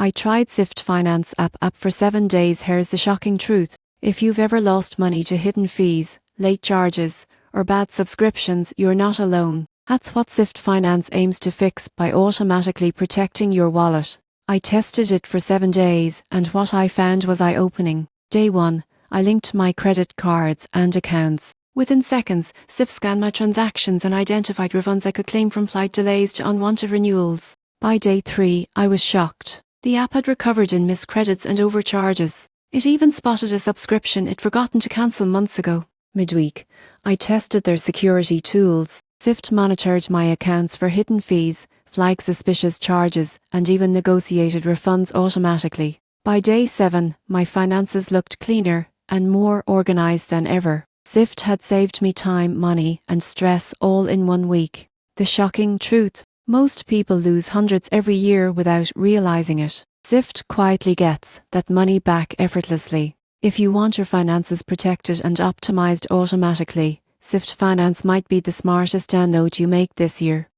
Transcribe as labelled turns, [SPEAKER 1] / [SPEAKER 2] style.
[SPEAKER 1] I tried Sift Finance app for 7 days. Here's the shocking truth. If you've ever lost money to hidden fees, late charges, or bad subscriptions, you're not alone. That's what Sift Finance aims to fix by automatically protecting your wallet. I tested it for 7 days, and what I found was eye-opening. Day 1, I linked my credit cards and accounts. Within seconds, Sift scanned my transactions and identified refunds I could claim from flight delays to unwanted renewals. By day 3, I was shocked. The app had recovered in missed credits and overcharges. It even spotted a subscription it'd forgotten to cancel months ago. Midweek, I tested their security tools. Sift monitored my accounts for hidden fees, flagged suspicious charges, and even negotiated refunds automatically. By day 7, my finances looked cleaner and more organized than ever. Sift had saved me time, money, and stress all in 1 week. The shocking truth: most people lose hundreds every year without realizing it. Sift quietly gets that money back effortlessly. If you want your finances protected and optimized automatically, Sift Finance might be the smartest download you make this year.